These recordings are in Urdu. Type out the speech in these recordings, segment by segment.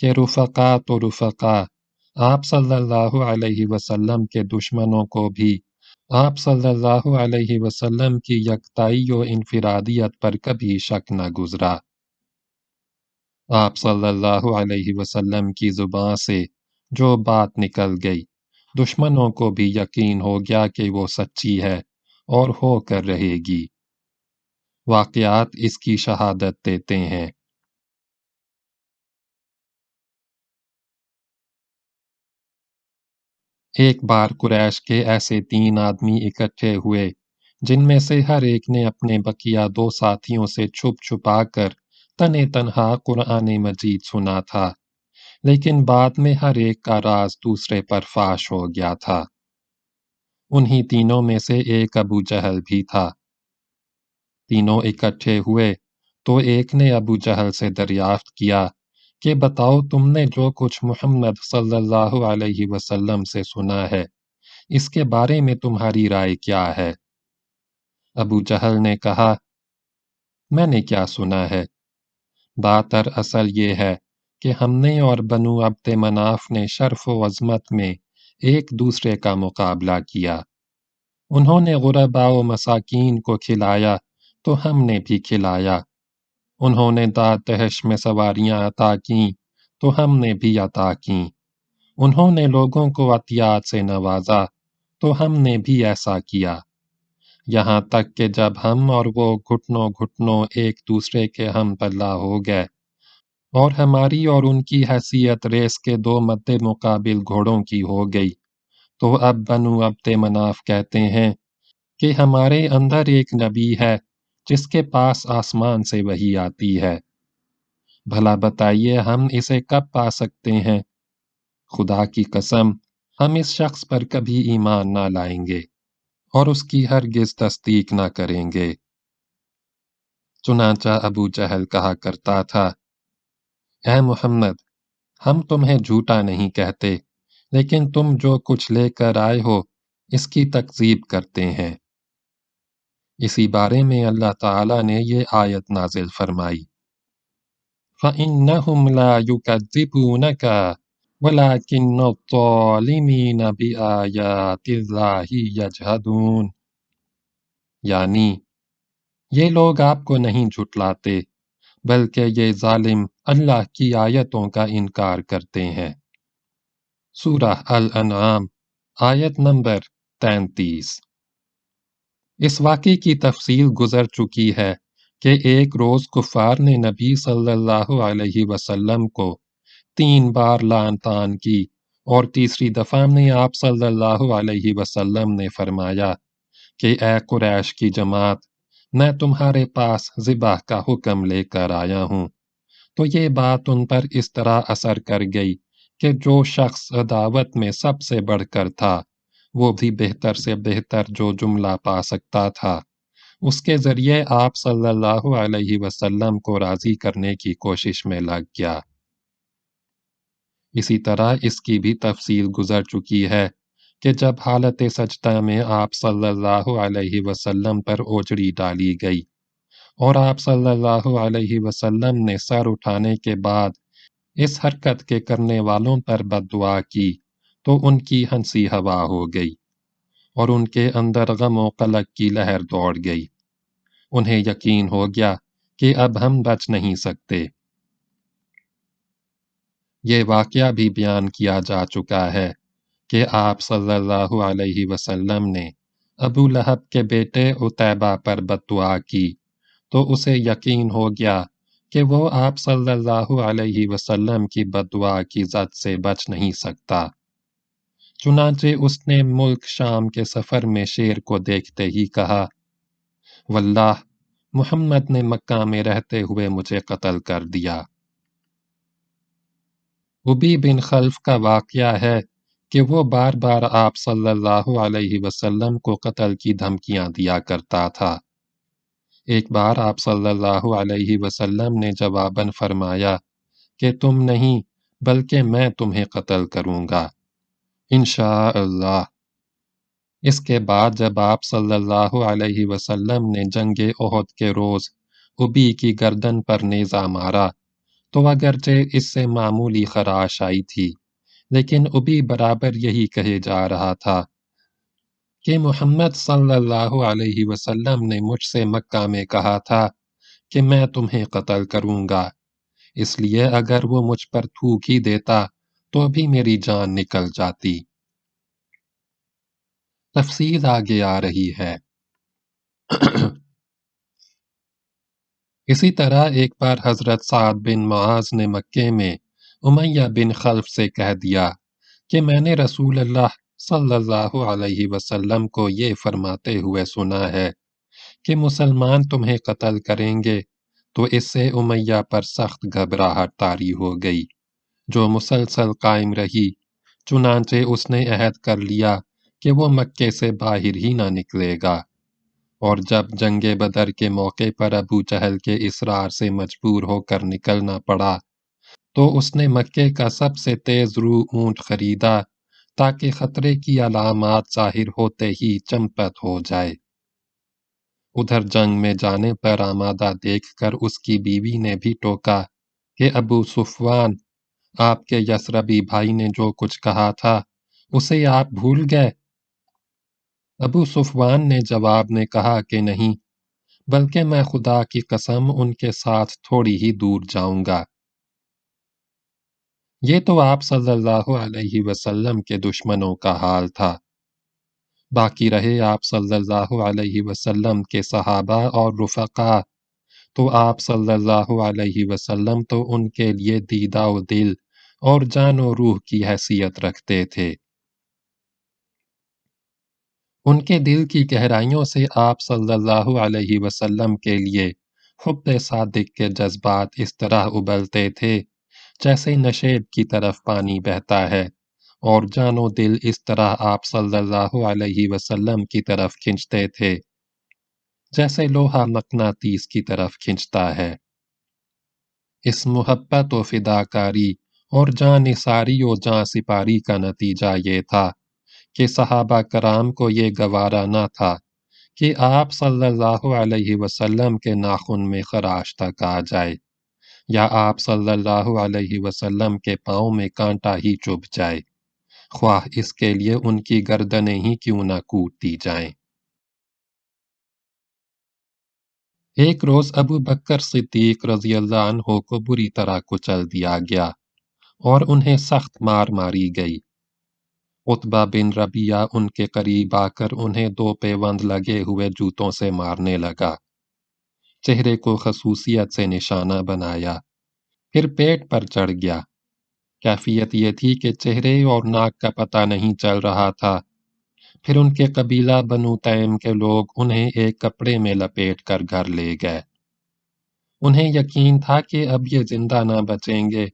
کہ رفقا تو رفقا، آپ صلی اللہ علیہ وسلم کے دشمنوں کو بھی آپ صلی اللہ علیہ وسلم کی یکتائی و انفرادیت پر کبھی شک نہ گزرا۔ آپ صلی اللہ علیہ وسلم کی زبان سے جو بات نکل گئی، دشمنوں کو بھی یقین ہو گیا کہ وہ سچی ہے اور ہو کر رہے گی۔ واقعات اس کی شہادت دیتے ہیں۔ ایک بار قریش کے ایسے 3 آدمی اکٹھے ہوئے جن میں سے ہر ایک نے اپنے بقیہ 2 ساتھیوں سے چھپ چھپا کر تنے تنہا قرآن مجید سنا تھا، لیکن بعد میں ہر ایک کا راز دوسرے پر فاش ہو گیا تھا۔ انہی تینوں میں سے ایک ابو جہل بھی تھا۔ تینوں اکٹھے ہوئے تو ایک نے ابو جہل سے دریافت کیا کہ بتاؤ تم نے جو کچھ محمد صلی اللہ علیہ وسلم سے سنا ہے، اس کے بارے میں تمہاری رائے کیا ہے؟ ابو جہل نے کہا، میں نے کیا سنا ہے؟ بات اصل یہ ہے کہ ہم نے اور بنو عبد مناف نے شرف و عظمت میں ایک دوسرے کا مقابلہ کیا۔ انہوں نے غرباء و مساکین کو کھلایا تو ہم نے بھی کھلایا، انہوں نے داد دہش میں سواریاں عطا کیں تو ہم نے بھی عطا کیں، انہوں نے لوگوں کو عطیات سے نوازا تو ہم نے بھی ایسا کیا، یہاں تک کہ جب ہم اور وہ گھٹنوں گھٹنوں ایک دوسرے کے ہم پلہ ہو گئے اور ہماری اور ان کی حیثیت ریس کے 2 مد مقابل گھوڑوں کی ہو گئی، تو اب بنو عبد مناف کہتے ہیں کہ ہمارے اندر ایک نبی ہے جس کے پاس آسمان سے وحی آتی ہے، بھلا بتائیے ہم اسے کب پا سکتے ہیں؟ خدا کی قسم ہم اس شخص پر کبھی ایمان نہ لائیں گے اور اس کی ہرگز تصدیق نہ کریں گے۔ چنانچہ ابو جہل کہا کرتا تھا، اے محمد، ہم تمہیں جھوٹا نہیں کہتے، لیکن تم جو کچھ لے کر آئے ہو اس کی تکذیب کرتے ہیں۔ اسی بارے میں اللہ تعالیٰ نے یہ آیت نازل فرمائی، فَإِنَّهُمْ لَا يُكَذِّبُونَكَ وَلَكِنَّ الظَّالِمِينَ بِآيَاتِ اللَّهِ يَجْحَدُونَ، یعنی یہ لوگ آپ کو نہیں جھٹلاتے بلکہ یہ ظالم اللہ کی آیتوں کا انکار کرتے ہیں۔ سورہ الانعام آیت نمبر 33۔ اس واقعے کی تفصیل گزر چکی ہے کہ ایک روز کفار نے نبی صلی اللہ علیہ وسلم کو 3 بار لعن طعن کی اور تیسری دفعہ میں آپ صلی اللہ علیہ وسلم نے فرمایا کہ اے قریش کی جماعت، میں تمہارے پاس ذبح کا حکم لے کر آیا ہوں۔ تو یہ بات ان پر اس طرح اثر کر گئی کہ جو شخص عداوت میں سب سے بڑھ کر تھا، وہ بھی بہتر سے بہتر جو جملہ پا سکتا تھا، اس کے ذریعے آپ صلی اللہ علیہ وسلم کو راضی کرنے کی کوشش میں لگ گیا۔ اسی طرح اس کی بھی تفصیل گزر چکی ہے کہ جب حالت سجدہ میں آپ صلی اللہ علیہ وسلم پر اوجڑی ڈالی گئی اور آپ صلی اللہ علیہ وسلم نے سر اٹھانے کے بعد اس حرکت کے کرنے والوں پر بد دعا کی تو ان کی ہنسی ہوا ہو گئی اور ان کے اندر غم و قلق کی لہر دوڑ گئی، انہیں یقین ہو گیا کہ اب ہم بچ نہیں سکتے۔ یہ واقعہ بھی بیان کیا جا چکا ہے کہ آپ صلی اللہ علیہ وسلم نے ابو لہب کے بیٹے عتیبہ پر بد دعا کی تو اسے یقین ہو گیا کہ وہ آپ صلی اللہ علیہ وسلم کی بد دعا کی زد سے بچ نہیں سکتا، چنانچہ اس نے ملک شام کے سفر میں شیر کو دیکھتے ہی کہا، واللہ محمد نے مکہ میں رہتے ہوئے مجھے قتل کر دیا۔ ابی بن خلف کا واقعہ ہے کہ وہ بار بار آپ صلی اللہ علیہ وسلم کو قتل کی دھمکیاں دیا کرتا تھا۔ ایک بار آپ صلی اللہ علیہ وسلم نے جواباً فرمایا کہ تم نہیں بلکہ میں تمہیں قتل کروں گا انشاءاللہ۔ اس کے بعد جب آپ صلی اللہ علیہ وسلم نے جنگ احد کے روز ابی کی گردن پر نیزہ مارا تو اگرچہ اس سے معمولی خراش آئی تھی، لیکن ابھی برابر یہی کہے جا رہا تھا کہ محمد صلی اللہ علیہ وسلم نے مجھ سے مکہ میں کہا تھا کہ میں تمہیں قتل کروں گا، اس لیے اگر وہ مجھ پر تھوک ہی دیتا تو بھی میری جان نکل جاتی۔ تفصیل آگے آ رہی ہے۔ اسی طرح ایک بار حضرت سعد بن معاذ نے مکے میں امیہ بن خلف سے کہہ دیا کہ میں نے رسول اللہ صلی اللہ علیہ وسلم کو یہ فرماتے ہوئے سنا ہے کہ مسلمان تمہیں قتل کریں گے، تو اس سے امیہ پر سخت گھبراہٹ طاری ہو گئی، جو مسلسل قائم رہی، چنانچہ اس نے عہد کر لیا کہ وہ مکے سے باہر ہی نہ نکلے گا، اور جب جنگ بدر کے موقع پر ابو جہل کے اصرار سے مجبور ہو کر نکلنا پڑا تو اس نے مکے کا سب سے تیز رو اونٹ خریدا تاکہ خطرے کی علامات ظاہر ہوتے ہی چمپت ہو جائے۔ ادھر جنگ میں جانے پر آمادہ دیکھ کر اس کی بیوی نے بھی ٹوکا کہ ابو صفوان، آپ کے یثربی بھائی نے جو کچھ کہا تھا اسے آپ بھول گئے؟ ابو صفوان نے جواب میں کہا کہ نہیں، بلکہ میں خدا کی قسم ان کے ساتھ تھوڑی ہی دور جاؤں گا۔ یہ تو آپ صلی اللہ علیہ وسلم کے دشمنوں کا حال تھا۔ باقی رہے آپ صلی اللہ علیہ وسلم کے صحابہ اور رفقا، تو آپ صلی اللہ علیہ وسلم تو ان کے لیے دیدہ و دل اور جان و روح کی حیثیت رکھتے تھے۔ ان کے دل کی گہرائیوں سے آپ صلی اللہ علیہ وسلم کے لیے حب صادق کے جذبات اس طرح ابلتے تھے جیسے نشیب کی طرف پانی بہتا ہے، اور جان و دل اس طرح آپ صلی اللہ علیہ وسلم کی طرف کھنچتے تھے جیسے لوہا مقناطیس کی طرف کھنچتا ہے۔ اس محبت و فداکاری اور جان نثاری و جاں سپاری کا نتیجہ یہ تھا کہ صحابہ کرام کو یہ گوارا نہ تھا کہ آپ صلی اللہ علیہ وسلم کے ناخن میں خراش تک آ جائے، یا آپ صلی اللہ علیہ وسلم کے پاؤں میں کانٹا ہی چبھ جائے، خواہ اس کے لیے ان کی گردنیں ہی کیوں نہ کوٹ دی جائیں۔ ایک روز ابو بکر صدیق رضی اللہ عنہ کو بری طرح کچل دیا گیا اور انہیں سخت مار ماری گئی۔ عتبہ بن ربیعہ ان کے قریب آ کر انہیں دو پیوند لگے ہوئے جوتوں سے مارنے لگا، چہرے کو خصوصیت سے نشانہ بنایا، پھر پیٹ پر چڑھ گیا۔ کیفیت یہ تھی کہ چہرے اور ناک کا پتہ نہیں چل رہا تھا۔ پھر ان کے قبیلہ بنو تیم کے لوگ انہیں ایک کپڑے میں لپیٹ کر گھر لے گئے۔ انہیں یقین تھا کہ اب یہ زندہ نہ بچیں گے،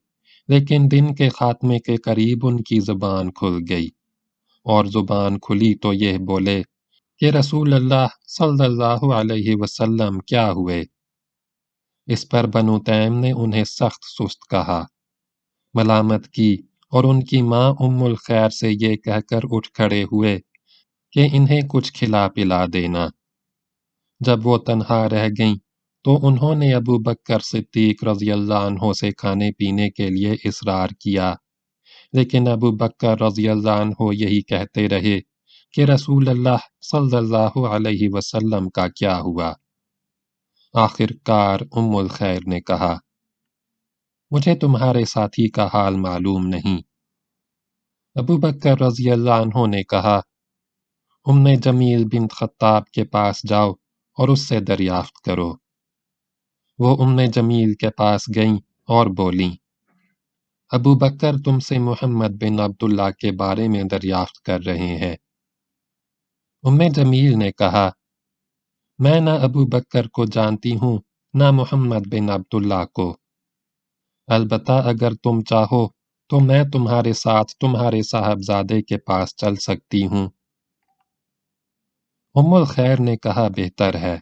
لیکن دن کے خاتمے کے قریب ان کی زبان کھل گئی، اور زبان کھلی تو یہ بولے کہ رسول اللہ صلی اللہ علیہ وسلم کیا ہوئے؟ اس پر بنو تیم نے انہیں سخت سست کہا، ملامت کی، اور ان کی ماں ام الخیر سے یہ کہہ کر اٹھ کھڑے ہوئے کہ انہیں کچھ کھلا پلا دینا۔ جب وہ تنہا رہ گئیں تو انہوں نے ابو بکر صدیق رضی اللہ عنہ سے کھانے پینے کے لیے اصرار کیا، لیکن ابو بکر رضی اللہ عنہ یہی کہتے رہے کہ رسول اللہ صلی اللہ علیہ وسلم کا کیا ہوا؟ آخر کار ام الخیر نے کہا، مجھے تمہارے ساتھی کا حال معلوم نہیں۔ ابو بکر رضی اللہ عنہ نے کہا، جمیل بنت خطاب کے پاس جاؤ اور اس سے دریافت کرو۔ وہ جمیل کے پاس گئیں اور بولیں، ابو بکر تم سے محمد بن عبداللہ کے بارے میں دریافت کر رہے ہیں۔ جمیل نے کہا، میں نہ ابو بکر کو جانتی ہوں نہ محمد بن عبداللہ کو، البتہ اگر تم چاہو تو میں تمہارے ساتھ تمہارے صاحبزادے کے پاس چل سکتی ہوں۔ ام الخیر نے کہا، بہتر ہے۔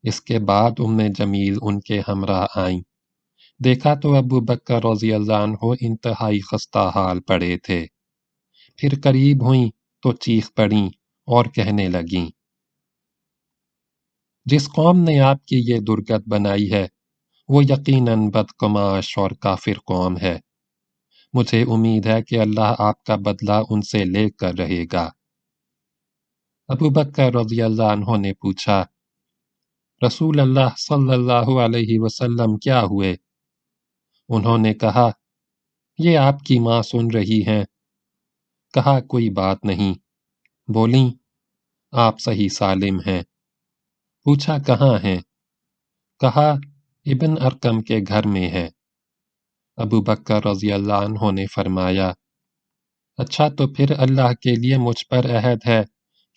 اس کے بعد جمیل ان کے ہمراہ آئیں۔ دیکھا تو ابو بکر رضی اللہ عنہ انتہائی خستہ حال پڑے تھے۔ پھر قریب ہوئیں تو چیخ پڑیں اور کہنے لگیں، جس قوم نے آپ کی یہ درگت بنائی ہے وہ یقیناً بدقماش اور کافر قوم ہے۔ مجھے امید ہے کہ اللہ آپ کا بدلہ ان سے لے کر رہے گا۔ ابو بکر رضی اللہ عنہ نے پوچھا، رسول اللہ صلی اللہ علیہ وسلم کیا ہوئے؟ انہوں نے کہا، یہ آپ کی ماں سن رہی ہیں۔ کہا، کوئی بات نہیں۔ بولیں، آپ صحیح سالم ہیں۔ پوچھا، کہاں ہیں؟ کہا، ابن ارقم کے گھر میں ہے۔ ابو بکر رضی اللہ عنہ نے فرمایا، اچھا تو پھر اللہ کے لیے مجھ پر عہد ہے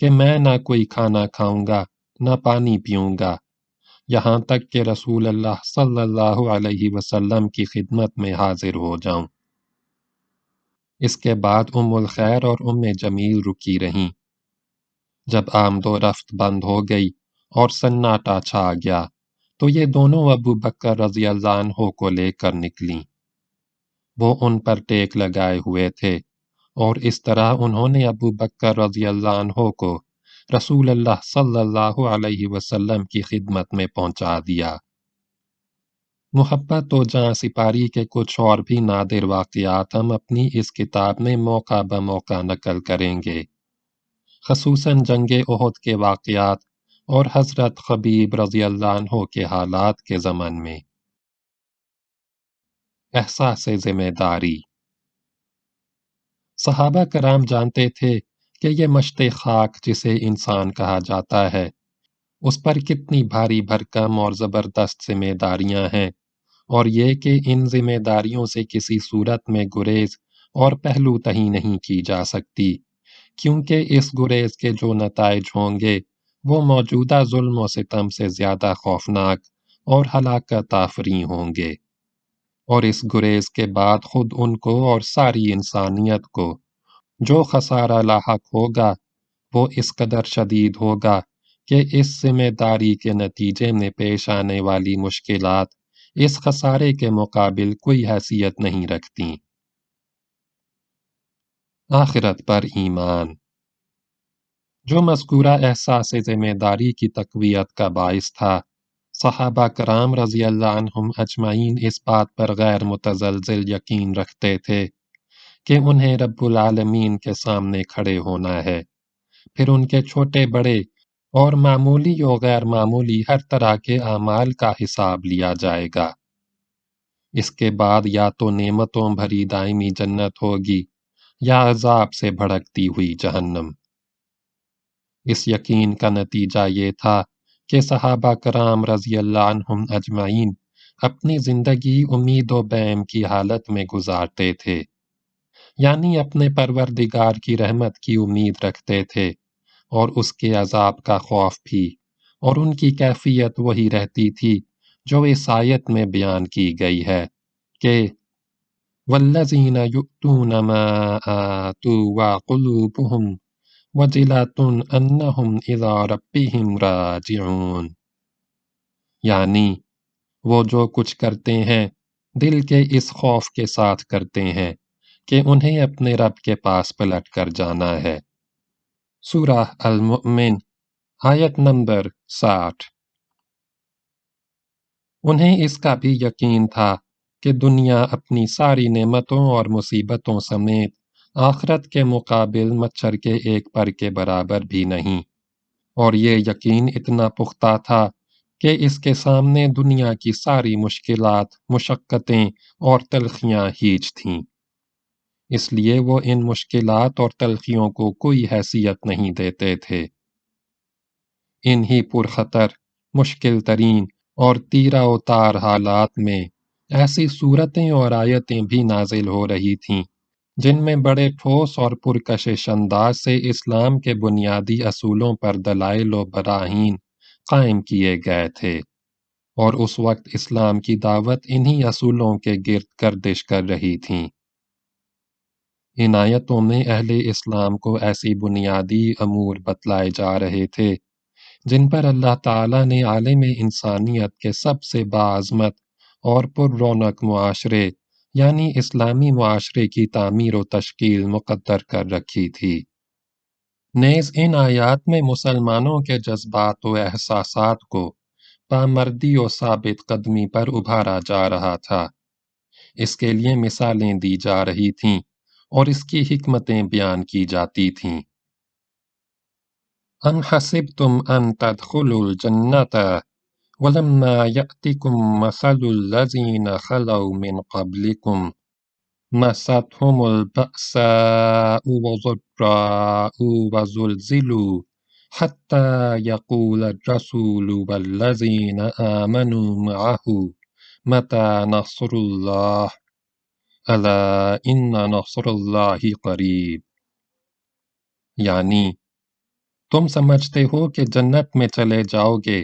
کہ میں نہ کوئی کھانا کھاؤں گا نہ پانی پیوں گا یہاں تک کہ رسول اللہ صلی اللہ علیہ وسلم کی خدمت میں حاضر ہو جاؤں۔ اس کے بعد ام الخیر اور ام جمیل رکی رہیں۔ جب آمد و رفت بند ہو گئی اور سناٹا چھا گیا تو یہ دونوں ابو بکر رضی اللہ عنہ کو لے کر نکلیں۔ وہ ان پر ٹیک لگائے ہوئے تھے اور اس طرح انہوں نے ابو بکر رضی اللہ عنہ کو رسول اللہ صلی اللہ علیہ وسلم کی خدمت میں پہنچا دیا۔ محبت و جاں سپاری کے کچھ اور بھی نادر واقعات ہم اپنی اس کتاب میں موقع بموقع نقل کریں گے، خصوصاً جنگ احد کے واقعات اور حضرت خبیب رضی اللہ عنہ کے حالات کے ضمن میں۔ احساس ذمہ داری۔ صحابہ کرام جانتے تھے کہ یہ مشت خاک جسے انسان کہا جاتا ہے، اس پر کتنی بھاری بھرکم اور زبردست ذمہ داریاں ہیں، اور یہ کہ ان ذمہ داریوں سے کسی صورت میں گریز اور پہلو تہی نہیں کی جا سکتی، کیونکہ اس گریز کے جو نتائج ہوں گے وہ موجودہ ظلم و ستم سے زیادہ خوفناک اور ہلاکت آفریں ہوں گے، اور اس گریز کے بعد خود ان کو اور ساری انسانیت کو جو خسارہ لاحق ہوگا وہ اس قدر شدید ہوگا کہ اس ذمہ داری کے نتیجے میں پیش آنے والی مشکلات اس خسارے کے مقابل کوئی حیثیت نہیں رکھتیں۔ آخرت پر ایمان، جو مذکورہ احساس ذمہ داری کی تقویت کا باعث تھا، صحابہ کرام رضی اللہ عنہم اجمعین اس بات پر غیر متزلزل یقین رکھتے تھے کہ انہیں رب العالمین کے سامنے کھڑے ہونا ہے، پھر ان کے چھوٹے بڑے اور معمولی و غیر معمولی ہر طرح کے اعمال کا حساب لیا جائے گا۔ اس کے بعد یا تو نعمتوں بھری دائمی جنت ہوگی یا عذاب سے بھڑکتی ہوئی جہنم۔ اس یقین کا نتیجہ یہ تھا کہ صحابہ کرام رضی اللہ عنہم اجمعین اپنی زندگی امید و بیم کی حالت میں گزارتے تھے، یعنی اپنے پروردگار کی رحمت کی امید رکھتے تھے اور اس کے عذاب کا خوف بھی، اور ان کی کیفیت وہی رہتی تھی جو اس آیت میں بیان کی گئی ہے کہ وَالَّذِينَ يُؤْتُونَ مَا آتُوا وَقُلُوبُهُمْ وَجِلَةٌ أَنَّهُمْ إِلَىٰ رَبِّهِمْ رَاجِعُونَ، یعنی وہ جو کچھ کرتے ہیں دل کے اس خوف کے ساتھ کرتے ہیں کہ انہیں اپنے رب کے پاس پلٹ کر جانا ہے۔ سورہ المؤمن آیت نمبر 60۔ انہیں اس کا بھی یقین تھا کہ دنیا اپنی ساری نعمتوں اور مصیبتوں سمیت آخرت کے مقابل مچھر کے ایک پر کے برابر بھی نہیں، اور یہ یقین اتنا پختہ تھا کہ اس کے سامنے دنیا کی ساری مشکلات، مشقتیں اور تلخیاں ہیچ تھیں۔ اس لیے وہ ان مشکلات اور تلخیوں کو کوئی حیثیت نہیں دیتے تھے۔ انہی پرخطر، مشکل ترین اور تیرہ و تار حالات میں ایسی صورتیں اور آیتیں بھی نازل ہو رہی تھیں جن میں بڑے ٹھوس اور پرکشش انداز سے اسلام کے بنیادی اصولوں پر دلائل و براہین قائم کیے گئے تھے، اور اس وقت اسلام کی دعوت انہی اصولوں کے گرد گردش کر رہی تھیں۔ ان آیتوں میں اہل اسلام کو ایسی بنیادی امور بتلائے جا رہے تھے جن پر اللہ تعالیٰ نے عالم انسانیت کے سب سے باعظمت اور پر رونق معاشرے یعنی اسلامی معاشرے کی تعمیر و تشکیل مقدر کر رکھی تھی۔ نیز ان آیات میں مسلمانوں کے جذبات و احساسات کو پامردی و ثابت قدمی پر ابھارا جا رہا تھا۔ اس کے لیے مثالیں دی جا رہی تھیں اور اس کی حکمتیں بیان کی جاتی تھیں۔ ام حسبتم ان تدخلوا الجنة ولما يأتكم مثل الذين خلوا من قبلكم مستهم البأساء والضراء وزلزلوا حتى يقول الرسول والذين آمنوا معه متى نصر الله ألا إن نصر الله قریب، یعنی تم سمجھتے ہو کہ جنت میں چلے جاؤ گے،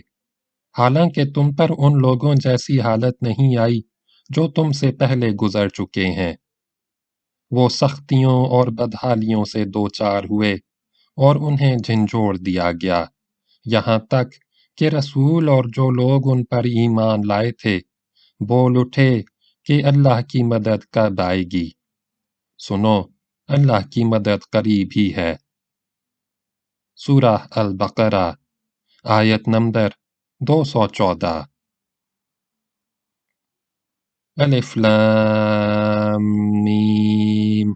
حالانکہ تم پر ان لوگوں جیسی حالت نہیں آئی جو تم سے پہلے گزر چکے ہیں۔ وہ سختیوں اور بدحالیوں سے دوچار ہوئے اور انہیں جھنجھوڑ دیا گیا، یہاں تک کہ رسول اور جو لوگ ان پر ایمان لائے تھے بول اٹھے کہ اللہ کی مدد کب آئے گی۔ سنو، اللہ کی مدد قریب ہی ہے۔ سورہ البقرہ آیت نمبر 214۔ الف لام میم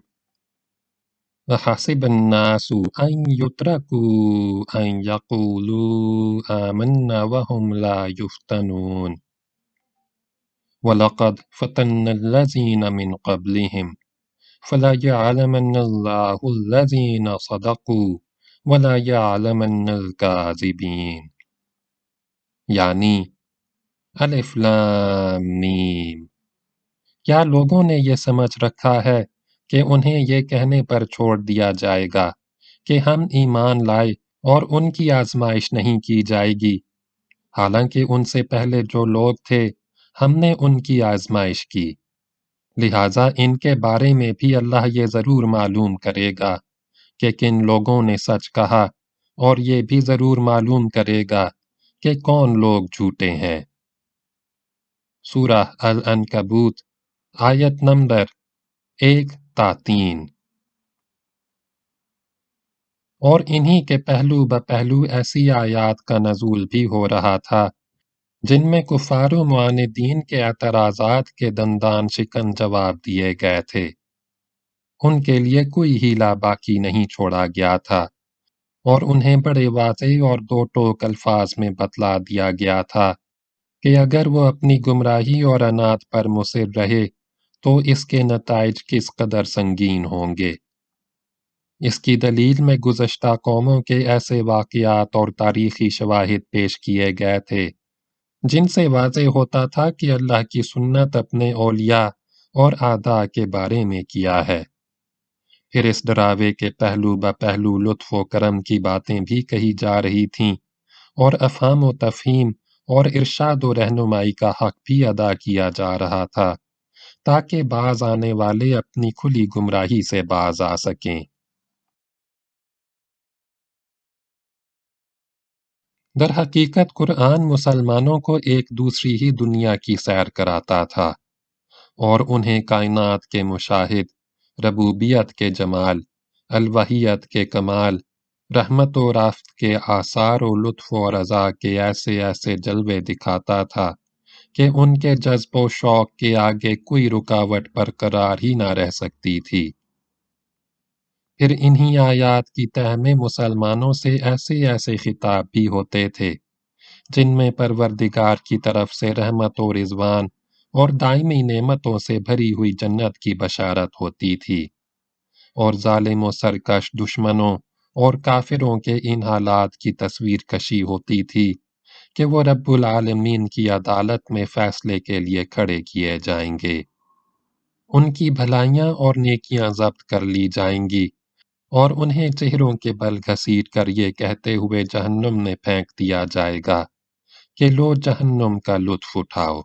احسب الناس ان يتركوا ان يقولوا آمنا وهم لا يفتنون وَلَقَدْ فَتَنَّا الَّذِينَ مِنْ قَبْلِهِمْ فَلَيَعْلَمَنَّ اللَّهُ الَّذِينَ صَدَقُوا وَلَيَعْلَمَنَّ الْكَاذِبِينَ، یعنی الف لام میم۔ کیا لوگوں نے یہ سمجھ رکھا ہے کہ انہیں یہ کہنے پر چھوڑ دیا جائے گا کہ ہم ایمان لائے اور ان کی آزمائش نہیں کی جائے گی، حالانکہ ان سے پہلے جو لوگ تھے ہم نے ان کی آزمائش کی، لہٰذا ان کے بارے میں بھی اللہ یہ ضرور معلوم کرے گا کہ کن لوگوں نے سچ کہا، اور یہ بھی ضرور معلوم کرے گا کہ کون لوگ جھوٹے ہیں۔ سورہ العنکبوت آیت نمبر 1-3۔ اور انہی کے پہلو بپہلو ایسی آیات کا نزول بھی ہو رہا تھا جن میں کفار و معاندین کے اعتراضات کے دندان شکن جواب دیے گئے تھے۔ ان کے لیے کوئی ہیلا باقی نہیں چھوڑا گیا تھا، اور انہیں بڑے واضح اور دو ٹوک الفاظ میں بتلا دیا گیا تھا کہ اگر وہ اپنی گمراہی اور عناد پر مصر رہے تو اس کے نتائج کس قدر سنگین ہوں گے۔ اس کی دلیل میں گزشتہ قوموں کے ایسے واقعات اور تاریخی شواہد پیش کیے گئے تھے جن سے واضح ہوتا تھا کہ اللہ کی سنت اپنے اولیاء اور اعداء کے بارے میں کیا ہے۔ پھر اس ڈراوے کے پہلو بپہلو لطف و کرم کی باتیں بھی کہی جا رہی تھیں، اور افہام و تفہیم اور ارشاد و رہنمائی کا حق بھی ادا کیا جا رہا تھا تاکہ باز آنے والے اپنی کھلی گمراہی سے باز آ سکیں۔ در حقیقت قرآن مسلمانوں کو ایک دوسری ہی دنیا کی سیر کراتا تھا، اور انہیں کائنات کے مشاہد، ربوبیت کے جمال، الوہیت کے کمال، رحمت و رافت کے آثار و لطف و رضا کے ایسے ایسے جلوے دکھاتا تھا کہ ان کے جذب و شوق کے آگے کوئی رکاوٹ برقرار ہی نہ رہ سکتی تھی۔ پھر انہی آیات کی تہ میں مسلمانوں سے ایسے ایسے خطاب بھی ہوتے تھے جن میں پروردگار کی طرف سے رحمت و رضوان اور دائمی نعمتوں سے بھری ہوئی جنت کی بشارت ہوتی تھی، اور ظالم و سرکش دشمنوں اور کافروں کے ان حالات کی تصویر کشی ہوتی تھی کہ وہ رب العالمین کی عدالت میں فیصلے کے لیے کھڑے کیے جائیں گے، ان کی بھلائیاں اور نیکیاں ضبط کر لی جائیں گی، اور انہیں چہروں کے بل گھسیٹ کر یہ کہتے ہوئے جہنم میں پھینک دیا جائے گا کہ لو جہنم کا لطف اٹھاؤ۔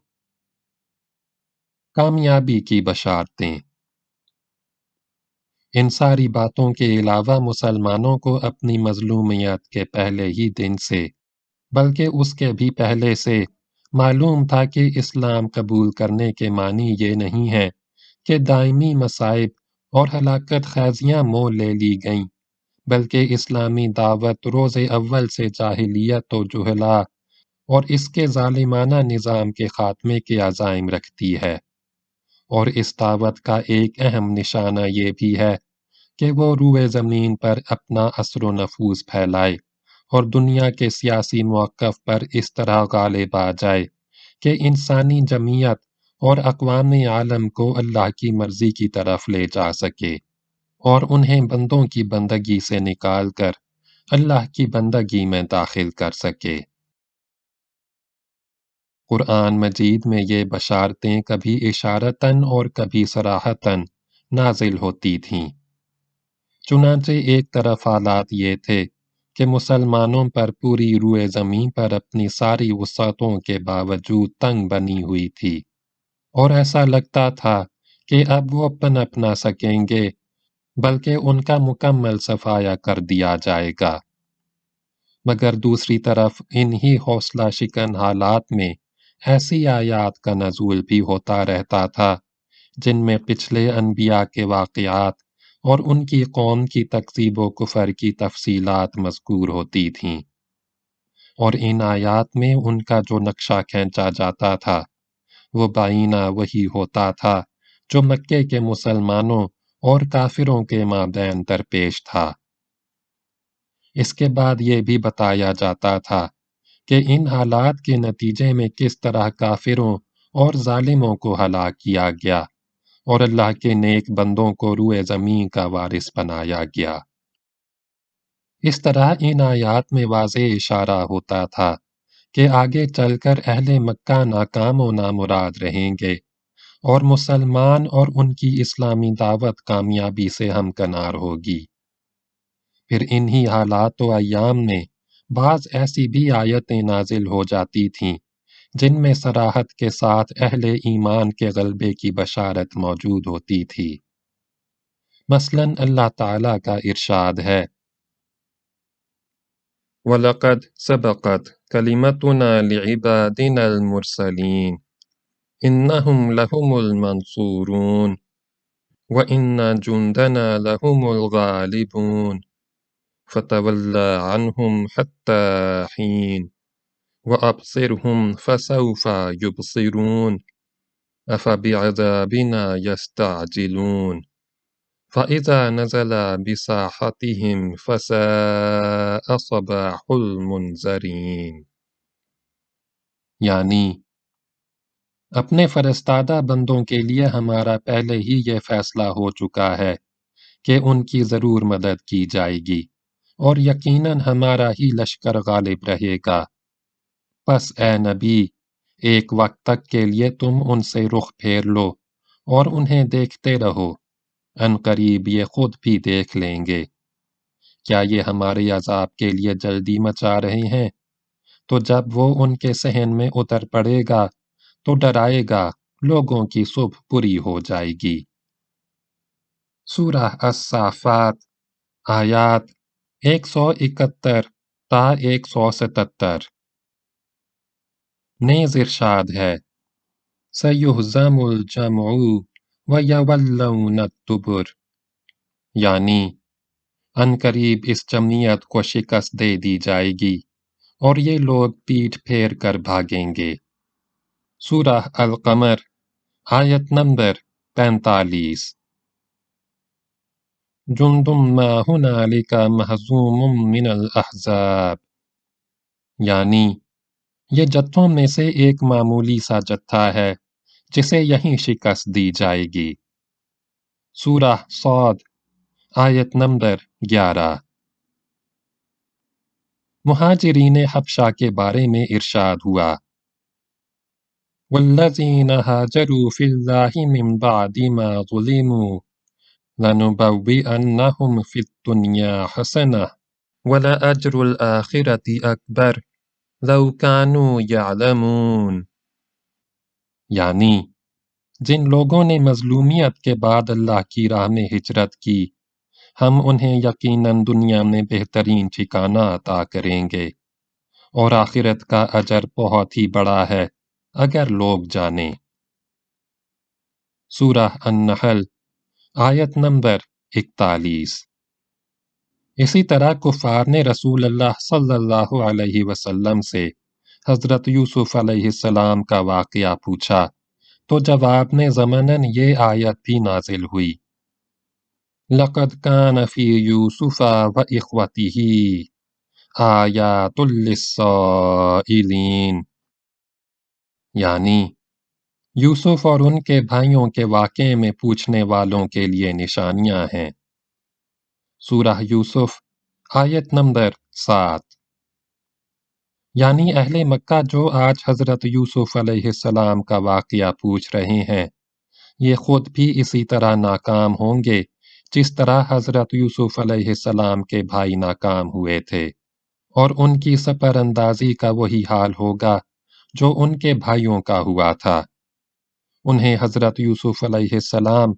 کامیابی کی بشارتیں۔ ان ساری باتوں کے علاوہ مسلمانوں کو اپنی مظلومیت کے پہلے ہی دن سے، بلکہ اس کے بھی پہلے سے معلوم تھا کہ اسلام قبول کرنے کے معنی یہ نہیں ہے کہ دائمی مصائب اور ہلاکت خیزیاں مول لے لی گئیں، بلکہ اسلامی دعوت روز اول سے جاہلیت و جہلا اور اس کے ظالمانہ نظام کے خاتمے کے عزائم رکھتی ہے، اور اس دعوت کا ایک اہم نشانہ یہ بھی ہے کہ وہ روئے زمین پر اپنا اثر و نفوذ پھیلائے اور دنیا کے سیاسی موقف پر اس طرح غالب آ جائے کہ انسانی جمعیت اور اقوام عالم کو اللہ کی مرضی کی طرف لے جا سکے اور انہیں بندوں کی بندگی سے نکال کر اللہ کی بندگی میں داخل کر سکے۔ قرآن مجید میں یہ بشارتیں کبھی اشارتاً اور کبھی صراحتاً نازل ہوتی تھیں۔ چنانچہ ایک طرف حالات یہ تھے کہ مسلمانوں پر پوری روئے زمین پر اپنی ساری وسعتوں کے باوجود تنگ بنی ہوئی تھی، اور ایسا لگتا تھا کہ اب وہ پنپ نہ سکیں گے بلکہ ان کا مکمل صفایا کر دیا جائے گا۔ مگر دوسری طرف انہی حوصلہ شکن حالات میں ایسی آیات کا نزول بھی ہوتا رہتا تھا جن میں پچھلے انبیاء کے واقعات اور ان کی قوم کی تکذیب و کفر کی تفصیلات مذکور ہوتی تھیں، اور ان آیات میں ان کا جو نقشہ کھینچا جاتا تھا وہ بعینہ وہی ہوتا تھا جو مکے کے مسلمانوں اور کافروں کے مابین درپیش تھا۔ اس کے بعد یہ بھی بتایا جاتا تھا کہ ان حالات کے نتیجے میں کس طرح کافروں اور ظالموں کو ہلاک کیا گیا اور اللہ کے نیک بندوں کو روئے زمین کا وارث بنایا گیا۔ اس طرح ان آیات میں واضح اشارہ ہوتا تھا کہ آگے چل کر اہل مکہ ناکام و نامراد رہیں گے اور مسلمان اور ان کی اسلامی دعوت کامیابی سے ہمکنار ہوگی۔ پھر انہی حالات و ایام میں بعض ایسی بھی آیتیں نازل ہو جاتی تھیں جن میں صراحت کے ساتھ اہل ایمان کے غلبے کی بشارت موجود ہوتی تھی۔ مثلاً اللہ تعالیٰ کا ارشاد ہے، وَلَقَدْ سَبَقَتْ كَلِمَتُنَا لِعِبَادِنَا الْمُرْسَلِينَ إِنَّهُمْ لَهُمُ الْمَنْصُورُونَ وَإِنَّ جُنْدَنَا لَهُمُ الْغَالِبُونَ فَتَوَلَّ عَنْهُمْ حَتَّى حِينٍ وَأَبْصِرْهُمْ فَسَوْفَ يُبْصِرُونَ أَفَبِعَذَابِنَا يَسْتَعْجِلُونَ فَإِذَا نَزَلَ بِسَاحَتِهِمْ فَسَاءَ صَبَاحُ الْمُنذَرِينَ۔ یعنی اپنے فرستادہ بندوں کے لیے ہمارا پہلے ہی یہ فیصلہ ہو چکا ہے کہ ان کی ضرور مدد کی جائے گی اور یقیناً ہمارا ہی لشکر غالب رہے گا۔ پس اے نبی، ایک وقت تک کے لیے تم ان سے رخ پھیر لو اور انہیں دیکھتے رہو، ان قریب یہ خود بھی دیکھ لیں گے۔ کیا یہ ہمارے عذاب کے لیے جلدی مچا رہے ہیں؟ تو جب وہ ان کے صحن میں اتر پڑے گا تو ڈرائے گا، لوگوں کی صبح پوری ہو جائے گی۔ سورہ الصافات آیات 171 تا 177۔ نیز ارشاد ہے، سَيُہْزَمُ الْجَمْعُ وَيَوَلَّوْنَ الدُّبُرَ، یعنی ان قریب اس جمعیت کو شکست دے دی جائے گی اور یہ لوگ پیٹھ پھیر کر بھاگیں گے۔ سورہ القمر آیت نمبر 45۔ جُنْدٌ مَّا هُنَالِكَ مَهْزُومٌ مِّنَ الْأَحْزَابِ، یعنی یہ جتھوں میں سے ایک معمولی سا جتھا ہے جسے یہیں شکست دی جائے گی۔ سورہ صاد آیت نمبر 11۔ مہاجرین حبشہ کے بارے میں ارشاد ہوا، وَالَّذِينَ هَاجَرُوا فِي اللَّهِ مِن بَعْدِ مَا ظُلِمُوا لَنُبَوِّئَنَّهُمْ فِي الدُّنْيَا حَسَنَةً وَلَأَجْرُ الْآخِرَةِ أَكْبَرُ لَوْ كَانُوا يَعْلَمُونَ، یعنی جن لوگوں نے مظلومیت کے بعد اللہ کی راہ میں ہجرت کی، ہم انہیں یقیناً دنیا میں بہترین ٹھکانہ عطا کریں گے، اور آخرت کا اجر بہت ہی بڑا ہے اگر لوگ جانیں۔ سورہ النحل آیت نمبر 41۔ اسی طرح کفار نے رسول اللہ صلی اللہ علیہ وسلم سے حضرت یوسف علیہ السلام کا واقعہ پوچھا تو جواب میں ضمناً یہ آیت بھی نازل ہوئی، لَقَدْ كَانَ فِي يُوسُفَ وَإِخْوَتِهِ آیات للسائلین، یعنی یوسف اور ان کے بھائیوں کے واقعے میں پوچھنے والوں کے لیے نشانیاں ہیں۔ سورہ یوسف آیت نمبر 7۔ یعنی اہل مکہ جو آج حضرت یوسف علیہ السلام کا واقعہ پوچھ رہے ہیں، یہ خود بھی اسی طرح ناکام ہوں گے جس طرح حضرت یوسف علیہ السلام کے بھائی ناکام ہوئے تھے، اور ان کی سپر اندازی کا وہی حال ہوگا جو ان کے بھائیوں کا ہوا تھا۔ انہیں حضرت یوسف علیہ السلام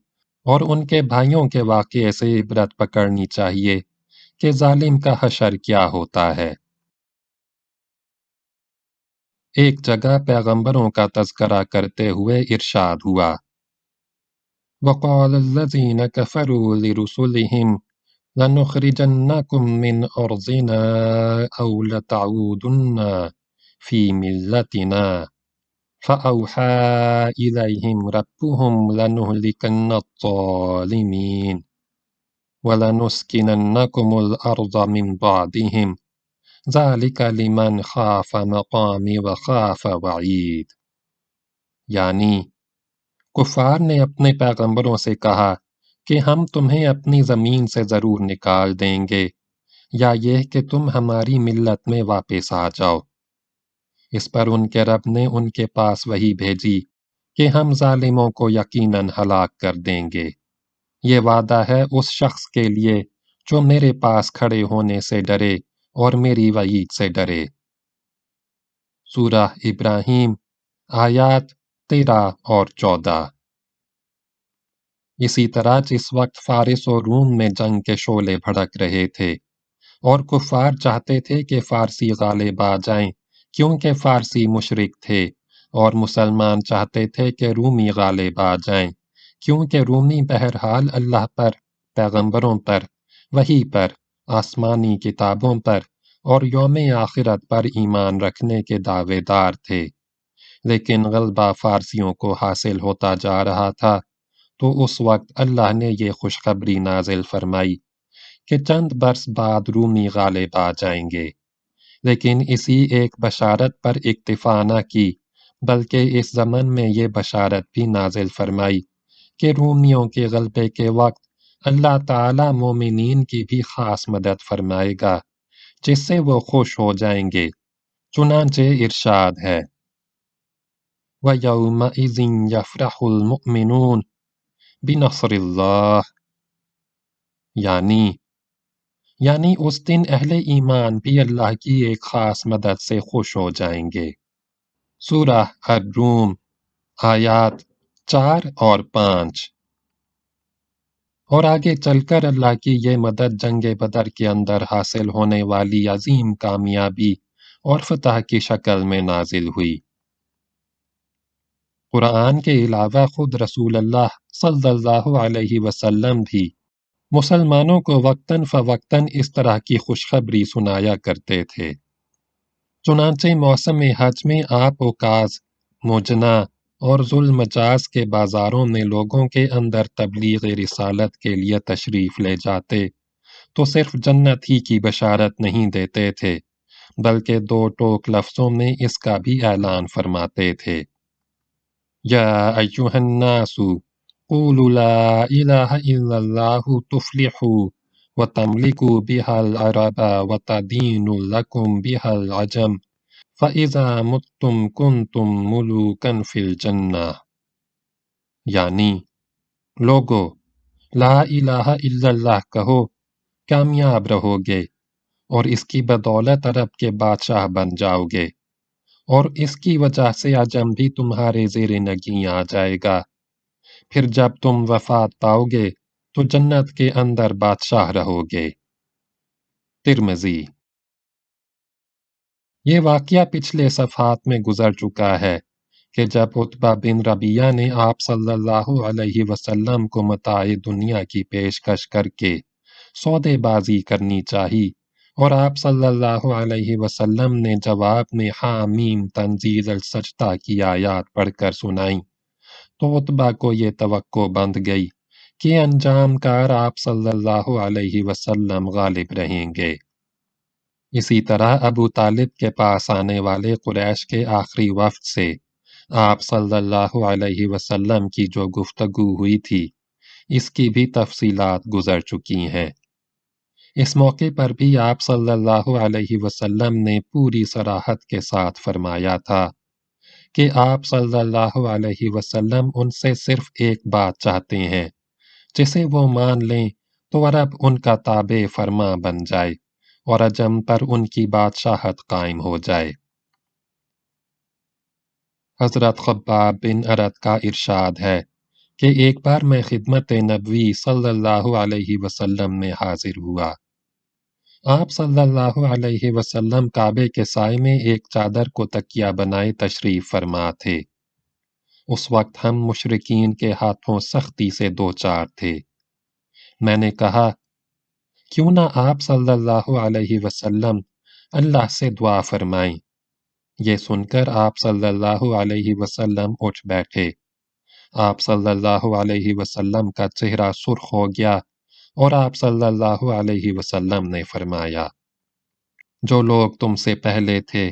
اور ان کے بھائیوں کے واقعے سے عبرت پکڑنی چاہیے کہ ظالم کا حشر کیا ہوتا ہے۔ ایک جگہ پیغمبروں کا تذکرہ کرتے ہوئے ارشاد ہوا، وَقَالَ الَّذِينَ كَفَرُوا لِرُسُلِهِمْ لَنُخْرِجَنَّكُمْ مِنْ أَرْضِنَا أَوْ لَتَعُودُنَّ فِي مِلَّتِنَا فَأَوْحَى إِلَيْهِمْ رَبُّهُمْ لَنُهْلِكَنَّ الظَّالِمِينَ وَلَنُسْكِنَنَّكُمُ الْأَرْضَ مِنْ بَعْدِهِمْ ذَلِكَ لِمَنْ خَافَ مَقَامِ وَخَافَ وَعِيدِ، یعنی کفار نے اپنے پیغمبروں سے کہا کہ ہم تمہیں اپنی زمین سے ضرور نکال دیں گے، یا یہ کہ تم ہماری ملت میں واپس آ جاؤ۔ اس پر ان کے رب نے ان کے پاس وحی بھیجی کہ ہم ظالموں کو یقیناً ہلاک کر دیں گے۔ یہ وعدہ ہے اس شخص کے لیے جو میرے پاس کھڑے ہونے سے ڈرے اور میری وعید سے ڈرے۔ سورہ ابراہیم آیات 13 اور 14۔ اسی طرح جس وقت فارس و روم میں جنگ کے شعلے بھڑک رہے تھے اور کفار چاہتے تھے کہ فارسی غالب آ جائیں کیونکہ فارسی مشرک تھے، اور مسلمان چاہتے تھے کہ رومی غالب آ جائیں کیونکہ رومی بہرحال اللہ پر، پیغمبروں پر، وحی پر، آسمانی کتابوں پر اور یوم آخرت پر ایمان رکھنے کے دعوے دار تھے، لیکن غلبہ فارسیوں کو حاصل ہوتا جا رہا تھا۔ تو اس وقت اللہ نے یہ خوشخبری نازل فرمائی کہ چند برس بعد رومی غالب آ جائیں گے، لیکن اسی ایک بشارت پر اکتفا نہ کی بلکہ اس زمن میں یہ بشارت بھی نازل فرمائی کہ رومیوں کے غلبے کے وقت اللہ تعالی مومنین کی بھی خاص مدد فرمائے گا جس سے وہ خوش ہو جائیں گے، چنانچہ ارشاد ہے، وَيَوْمَئِذٍ يَفْرَحُ الْمُؤْمِنُونَ بِنَصْرِ اللَّهِ، یعنی اس دن اہل ایمان بھی اللہ کی ایک خاص مدد سے خوش ہو جائیں گے۔ سورہ الروم آیات 4 اور 5۔ اور آگے چل کر اللہ کی یہ مدد جنگ بدر کے اندر حاصل ہونے والی عظیم کامیابی اور فتح کی شکل میں نازل ہوئی۔ قرآن کے علاوہ خود رسول اللہ صلی اللہ علیہ وسلم بھی مسلمانوں کو وقتاً فوقتاً اس طرح کی خوشخبری سنایا کرتے تھے۔ چنانچہ موسم حج میں آپ اوکاز، موجنا اور ذوالمجاز کے بازاروں میں لوگوں کے اندر تبلیغ رسالت کے لیے تشریف لے جاتے تو صرف جنت ہی کی بشارت نہیں دیتے تھے بلکہ دو ٹوک لفظوں میں اس کا بھی اعلان فرماتے تھے، یا ایھا الناس قولوا لا الہ الا اللہ تفلحوا وتملکوا بها العرب وتدین لکم بها العجم فَإِذَا مُتُّمْ كُنْتُمْ مُلُوكًا فِي الْجَنَّةِ، یعنی لوگو لا الہ الا اللہ کہو، کامیاب رہو گے اور اس کی بدولت عرب کے بادشاہ بن جاؤ گے، اور اس کی وجہ سے عجم بھی تمہارے زیر نگیں آ جائے گا، پھر جب تم وفات پاؤ گے تو جنت کے اندر بادشاہ رہو گے۔ ترمذی۔ یہ واقعہ پچھلے صفحات میں گزر چکا ہے کہ جب عتبہ بن ربیعہ نے آپ صلی اللہ علیہ وسلم کو متاع دنیا کی پیشکش کر کے سودے بازی کرنی چاہی اور آپ صلی اللہ علیہ وسلم نے جواب میں حامیم تنزیل السجدہ کی آیات پڑھ کر سنائیں تو عتبہ کو یہ توقع بند گئی کہ انجام کار آپ صلی اللہ علیہ وسلم غالب رہیں گے۔ اسی طرح ابو طالب کے پاس آنے والے قریش کے آخری وفد سے آپ صلی اللہ علیہ وسلم کی جو گفتگو ہوئی تھی اس کی بھی تفصیلات گزر چکی ہیں۔ اس موقع پر بھی آپ صلی اللہ علیہ وسلم نے پوری صراحت کے ساتھ فرمایا تھا کہ آپ صلی اللہ علیہ وسلم ان سے صرف ایک بات چاہتے ہیں جسے وہ مان لیں تو عرب ان کا تابع فرما بن جائے اور عجم پر ان کی بادشاہت قائم ہو جائے۔ حضرت خباب بن ارد کا ارشاد ہے کہ ایک بار میں خدمت نبوی صلی اللہ علیہ وسلم میں حاضر ہوا۔ آپ صلی اللہ علیہ وسلم کعبے کے سائے میں ایک چادر کو تکیہ بنائے تشریف فرما تھے۔ اس وقت ہم مشرکین کے ہاتھوں سختی سے دوچار تھے۔ میں نے کہا کیوں نہ آپ صلی اللہ علیہ وسلم اللہ سے دعا فرمائیں۔ یہ سن کر آپ صلی اللہ علیہ وسلم اٹھ بیٹھے۔ آپ صلی اللہ علیہ وسلم کا چہرہ سرخ ہو گیا اور آپ صلی اللہ علیہ وسلم نے فرمایا جو لوگ تم سے پہلے تھے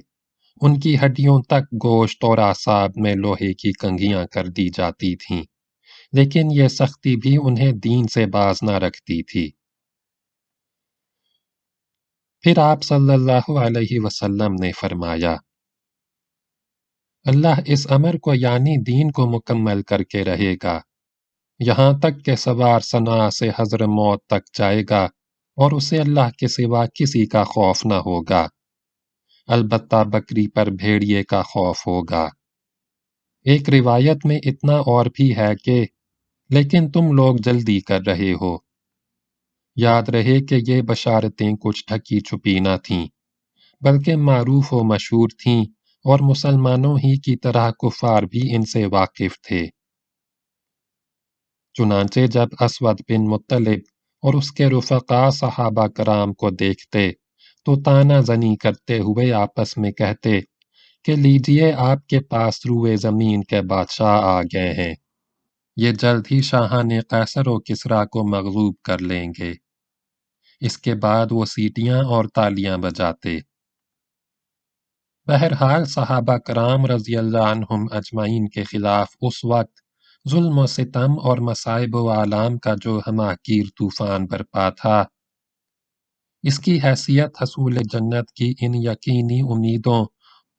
ان کی ہڈیوں تک گوشت اور اعصاب میں لوہے کی کنگھیاں کر دی جاتی تھیں، لیکن یہ سختی بھی انہیں دین سے باز نہ رکھتی تھی۔ پھر آپ صلی اللہ علیہ وسلم نے فرمایا اللہ اس امر کو یعنی دین کو مکمل کر کے رہے گا یہاں تک کہ سوار صنع سے حضر موت تک جائے گا اور اسے اللہ کے سوا کسی کا خوف نہ ہوگا، البتہ بکری پر بھیڑیے کا خوف ہوگا۔ ایک روایت میں اتنا اور بھی ہے کہ لیکن تم لوگ جلدی کر رہے ہو۔ یاد رہے کہ یہ بشارتیں کچھ ڈھکی چھپی نہ تھیں بلکہ معروف و مشہور تھیں اور مسلمانوں ہی کی طرح کفار بھی ان سے واقف تھے۔ چنانچہ جب اسود بن مطلب اور اس کے رفقا صحابہ کرام کو دیکھتے تو تانا زنی کرتے ہوئے آپس میں کہتے کہ لیجئے آپ کے پاس روئے زمین کے بادشاہ آ گئے ہیں، یہ جلد ہی شاہان قیصر و کسریٰ کو مغلوب کر لیں گے۔ اس کے بعد وہ سیٹیاں اور تالیاں بجاتے۔ بہرحال صحابہ کرام رضی اللہ عنہم اجمعین کے خلاف اس وقت ظلم و ستم اور مصائب و آلام کا جو ہماگیر طوفان برپا تھا، اس کی حیثیت حصول جنت کی ان یقینی امیدوں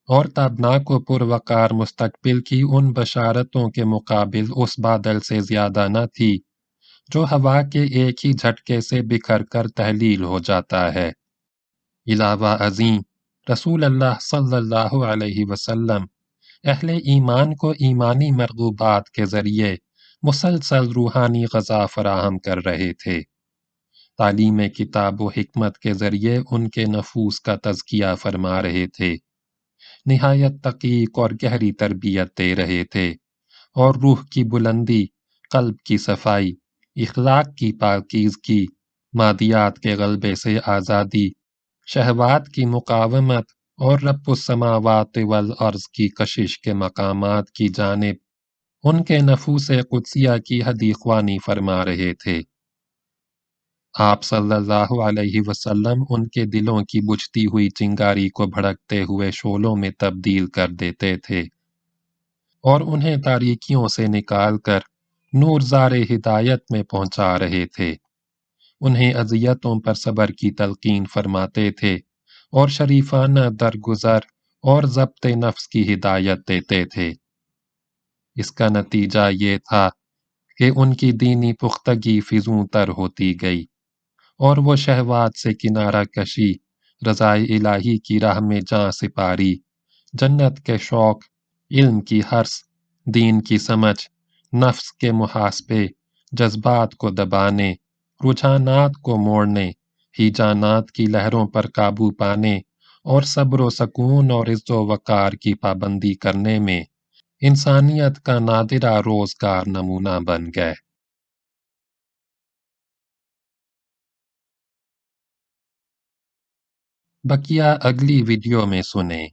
اور تابناک و پروقار مستقبل کی ان بشارتوں کے مقابل اس بادل سے زیادہ نہ تھی جو ہوا کے ایک ہی جھٹکے سے بکھر کر تحلیل ہو جاتا ہے۔ علاوہ ازیں رسول اللہ صلی اللہ علیہ وسلم اہل ایمان کو ایمانی مرغوبات کے ذریعے مسلسل روحانی غذا فراہم کر رہے تھے، تعلیم کتاب و حکمت کے ذریعے ان کے نفوس کا تزکیہ فرما رہے تھے، نہایت تحقیق اور گہری تربیت دے رہے تھے اور روح کی بلندی، قلب کی صفائی، اخلاق کی پاکیزگی، مادیات کے غلبے سے آزادی، شہوات کی مقاومت اور رب السماوات والارض کی کشش کے مقامات کی جانب ان کے نفوس قدسیہ کی حدیث خوانی فرما رہے تھے۔ آپ صلی اللہ علیہ وسلم ان کے دلوں کی بجھتی ہوئی چنگاری کو بھڑکتے ہوئے شعلوں میں تبدیل کر دیتے تھے اور انہیں تاریکیوں سے نکال کر نورزار ہدایت میں پہنچا رہے تھے، انہیں اذیتوں پر صبر کی تلقین فرماتے تھے اور شریفانہ درگزر اور ضبط نفس کی ہدایت دیتے تھے۔ اس کا نتیجہ یہ تھا کہ ان کی دینی پختگی فزوں تر ہوتی گئی اور وہ شہوات سے کنارہ کشی، رضائے الہی کی راہ میں جاں سپاری، جنت کے شوق، علم کی حرص، دین کی سمجھ، نفس کے محاسبے، جذبات کو دبانے، رجحانات کو موڑنے، ہیجانات کی لہروں پر قابو پانے اور صبر و سکون اور عز و وقار کی پابندی کرنے میں انسانیت کا نادرہ روزگار نمونہ بن گئے۔ بقیہ اگلی ویڈیو میں سنیں۔